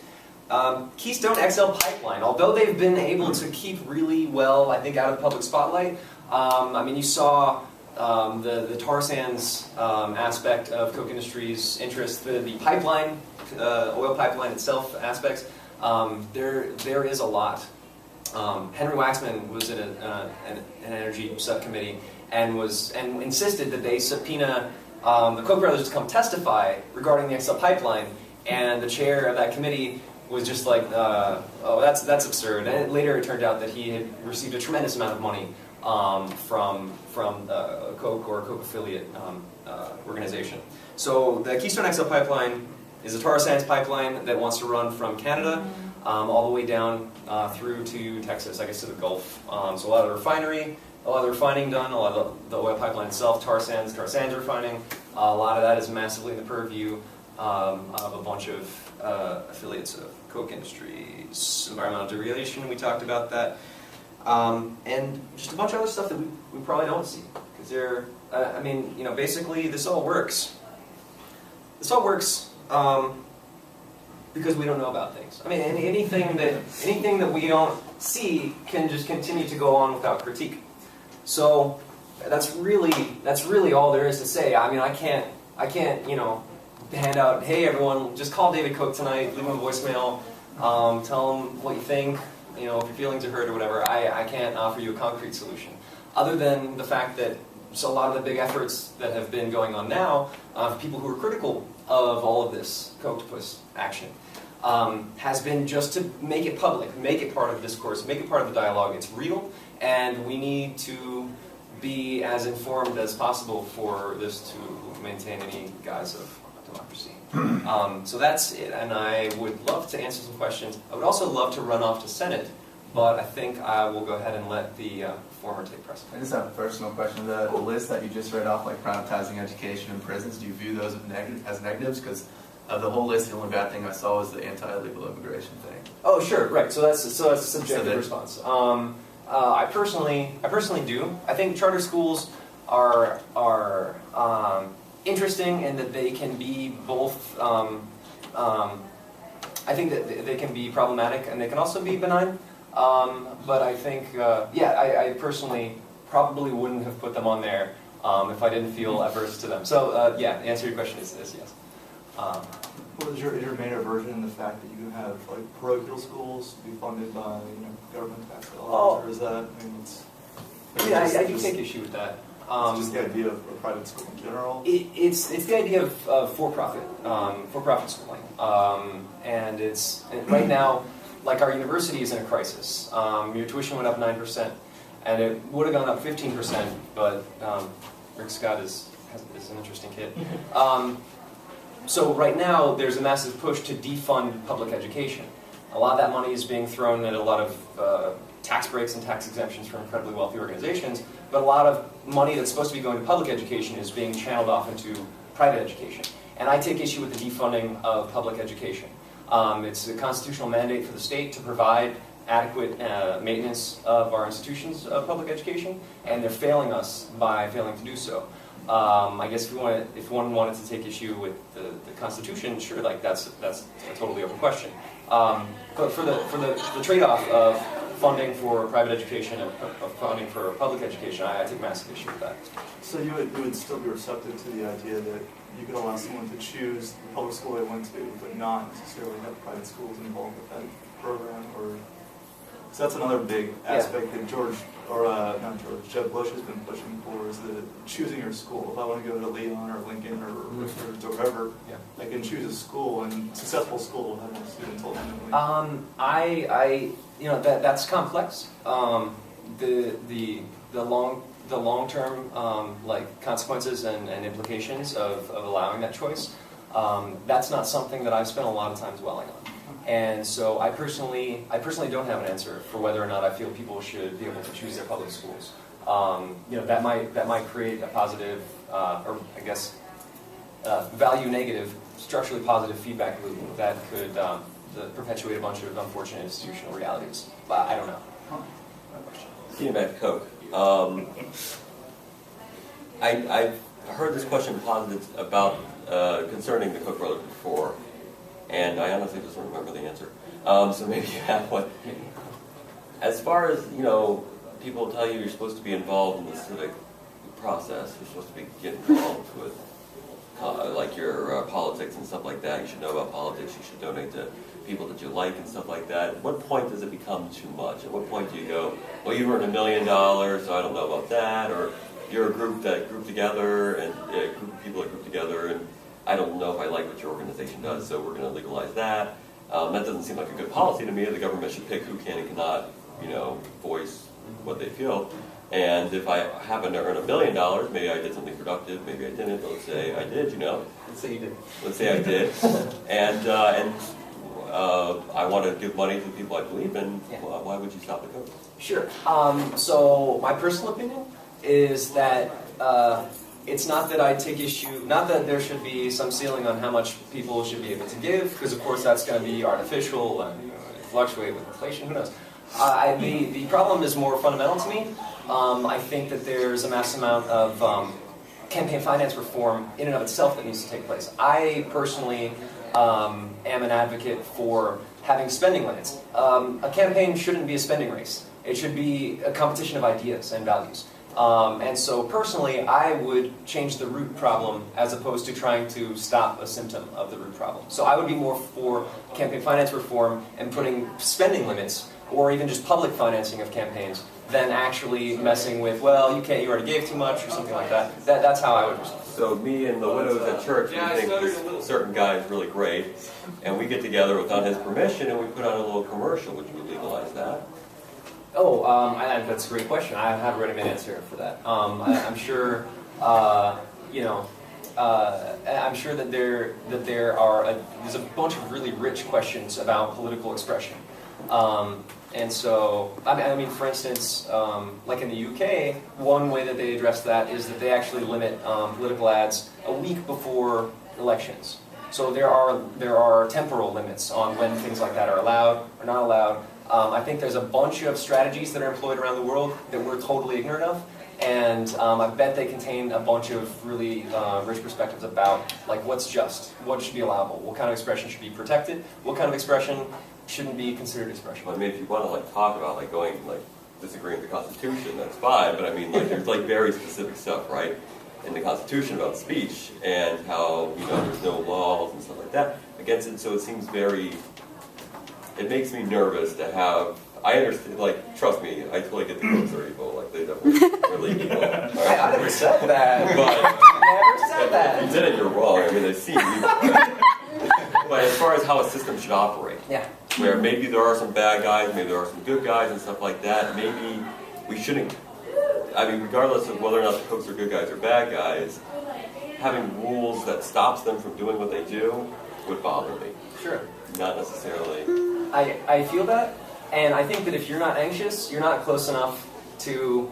Keystone XL Pipeline, although they've been able to keep really well, I think, out of the public spotlight. I mean, you saw the tar sands aspect of Koch Industries' interest, the pipeline, oil pipeline itself aspects. There is a lot. Henry Waxman was in an energy subcommittee and insisted that they subpoena the Koch brothers to come testify regarding the XL pipeline, and the chair of that committee was just like, oh, that's absurd. And later it turned out that he had received a tremendous amount of money from Koch or Koch affiliate organization. So the Keystone XL pipeline is a tar sands pipeline that wants to run from Canada all the way down through to Texas, I guess to the Gulf. So a lot of the refinery, a lot of the refining done, a lot of the oil pipeline itself, tar sands refining. A lot of that is massively in the purview of a bunch of affiliates of Koch Industries. Environmental deregulation, we talked about that. And just a bunch of other stuff that we probably don't see. Because they're, I mean, you know, basically this all works. This all works because we don't know about things. I mean, anything that we don't see can just continue to go on without critique. So that's really all there is to say. I mean, I can't, you know, hand out, hey everyone, just call David Koch tonight, leave him a voicemail, tell him what you think, you know, if your feelings are hurt or whatever. I can't offer you a concrete solution, other than the fact that a lot of the big efforts that have been going on now, for people who are critical of all of this Koch-push action, has been just to make it public, make it part of the discourse, make it part of the dialogue. It's real, and we need to be as informed as possible for this to maintain any guise of democracy. So that's it, and I would love to answer some questions. I would also love to run off to Senate, but I think I will go ahead and let the former take precedent. I just have a personal question. The list that you just read off, like privatizing education and prisons, do you view those as negatives? Because of the whole list, the only bad thing I saw was the anti-illegal immigration thing. Oh, sure, right. So that's a subjective response. I personally do. I think charter schools are interesting in that they can be both. I think that they can be problematic and they can also be benign. But I think, I personally probably wouldn't have put them on there if I didn't feel averse to them. So the answer to your question is yes. Well, is your main aversion the fact that you have like parochial schools be funded by government tax dollars, or is that? I mean, I do take issue with that. It's just the idea of a private school in general. It's the idea of for-profit schooling, and right now, like our university is in a crisis. Your tuition went up 9%, and it would have gone up 15%, but Rick Scott is an interesting kid. So right now, there's a massive push to defund public education. A lot of that money is being thrown at a lot of tax breaks and tax exemptions for incredibly wealthy organizations, but a lot of money that's supposed to be going to public education is being channeled off into private education. And I take issue with the defunding of public education. It's a constitutional mandate for the state to provide adequate maintenance of our institutions of public education, and they're failing us by failing to do so. I guess if one wanted to take issue with the Constitution, sure, like that's a totally open question. But for the trade-off of funding for private education and of funding for public education, I take massive issue with that. So you would still be receptive to the idea that you could allow someone to choose the public school they went to, but not necessarily have private schools involved with that program, or? So that's another big aspect that Jeb Bush has been pushing for, is the choosing your school. If I want to go to Leon or Lincoln or Richards or wherever, I can choose a school, and a successful school will have more students ultimately. That's complex. The long-term like consequences and implications of allowing that choice. That's not something that I've spent a lot of time dwelling on. And so I personally don't have an answer for whether or not I feel people should be able to choose their public schools. That might create a positive, or I guess, value negative, structurally positive feedback loop that could perpetuate a bunch of unfortunate institutional realities. But I don't know. Getting back to Koch, I've heard this question posited about concerning the Koch brothers before, and I honestly just don't remember the answer. So maybe you have one. As far as, you know, people tell you you're supposed to be involved in the civic process, you're supposed to be getting involved with like your politics and stuff like that. You should know about politics. You should donate to people that you like and stuff like that. At what point does it become too much? At what point do you go, well, you earned $1 million, so I don't know about that, or you're a group that grouped together, and a group of people that grouped together, and I don't know if I like what your organization does, so we're going to legalize that. That doesn't seem like a good policy to me. The government should pick who can and cannot, you know, voice what they feel. And if I happen to earn $1 million, maybe I did something productive, maybe I didn't. Let's say I did, you know. Let's say you did. Let's say I did, and I want to give money to the people I believe in. Yeah. Why would you stop the Koch? Sure. So my personal opinion is that it's not that I take issue, not that there should be some ceiling on how much people should be able to give, because of course that's going to be artificial and fluctuate with inflation. Who knows? The problem is more fundamental to me. I think that there's a massive amount of campaign finance reform in and of itself that needs to take place. I personally am an advocate for having spending limits. A campaign shouldn't be a spending race. It should be a competition of ideas and values. And so personally, I would change the root problem as opposed to trying to stop a symptom of the root problem. So I would be more for campaign finance reform and putting spending limits, or even just public financing of campaigns, than actually messing with, well, you already gave too much, or something like that. That's how I would respond. So me and the widows at church, we think this certain guy is really great, and we get together without his permission and we put on a little commercial. Would you legalize that? Oh, that's a great question. I have a ready-made answer for that. I'm sure, I'm sure that there's a bunch of really rich questions about political expression. And so, I mean, for instance, like in the UK, one way that they address that is that they actually limit political ads a week before elections. So there are temporal limits on when things like that are allowed or not allowed. I think there's a bunch of strategies that are employed around the world that we're totally ignorant of, and I bet they contain a bunch of really rich perspectives about like what's just, what should be allowable, what kind of expression should be protected, what kind of expression shouldn't be considered expression. Well, I mean, if you want to like talk about like going like disagreeing with the Constitution, that's fine. But I mean, like there's like very specific stuff, right, in the Constitution about speech and how there's no laws and stuff like that against it. So it seems very. It makes me nervous to have. I understand, like, trust me, I totally get the Kochs are evil. Like, they definitely really evil. Right? I never said that. But never said that. If you did it, you're wrong. I mean, they seem evil. But as far as how a system should operate, yeah, where maybe there are some bad guys, maybe there are some good guys and stuff like that, maybe we shouldn't. I mean, regardless of whether or not the Kochs are good guys or bad guys, having rules that stops them from doing what they do would bother me. Sure. Not necessarily. I feel that, and I think that if you're not anxious, you're not close enough to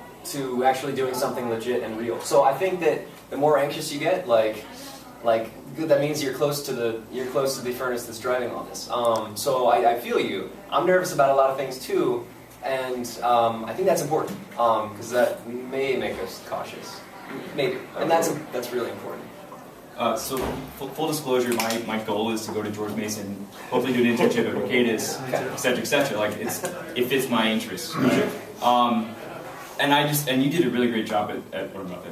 actually doing something legit and real. So I think that the more anxious you get, like that means you're close to the furnace that's driving all this. So I feel you. I'm nervous about a lot of things too, and I think that's important because that may make us cautious, maybe, and that's really important. So, full disclosure, my goal is to go to George Mason, hopefully do an internship at Mercatus, et cetera, like it fits my interests. Right? And you did a really great job at what I'm about to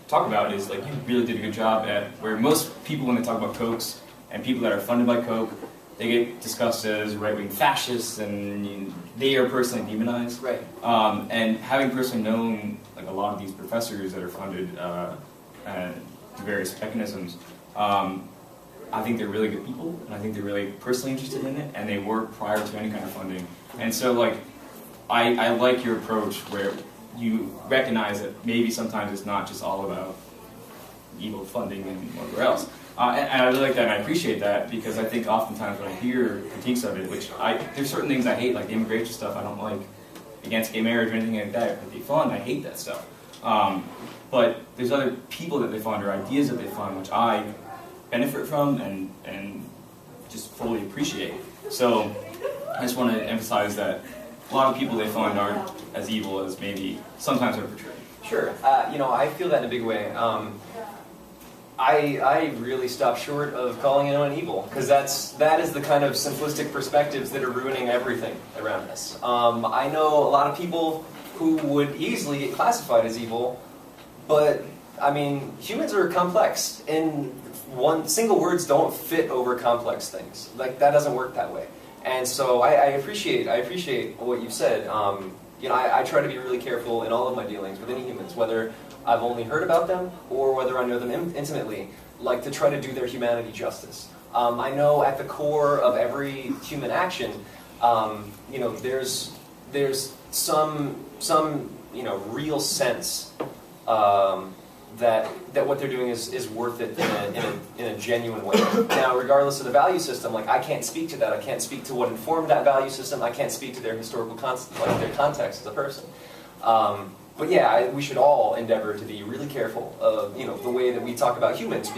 talk about is like you really did a good job at where most people when they talk about Kochs and people that are funded by Koch, they get discussed as right-wing fascists and they are personally demonized. Right. And having personally known like a lot of these professors that are funded various mechanisms. I think they're really good people, and I think they're really personally interested in it, and they work prior to any kind of funding. And so, like, I like your approach where you recognize that maybe sometimes it's not just all about evil funding and whatever else. And I really like that, and I appreciate that, because I think oftentimes when I hear critiques of it, there's certain things I hate, like the immigration stuff I don't like, against gay marriage or anything like that, but they fund, I hate that stuff. But there's other people that they fund or ideas that they fund which I benefit from and just fully appreciate. So I just want to emphasize that a lot of people they find aren't as evil as maybe sometimes are portrayed. Sure. I feel that in a big way. I really stop short of calling anyone evil, because that is the kind of simplistic perspectives that are ruining everything around us. I know a lot of people who would easily get classified as evil, but I mean, humans are complex, and single words don't fit over complex things. Like, that doesn't work that way. And so I appreciate what you've said. I try to be really careful in all of my dealings with any humans, whether I've only heard about them or whether I know them intimately, like to try to do their humanity justice. I know at the core of every human action, there's some real sense that what they're doing is worth it in a genuine way. Now, regardless of the value system, like, I can't speak to that. I can't speak to what informed that value system. I can't speak to their historical their context as a person. But yeah, we should all endeavor to be really careful of the way that we talk about humans.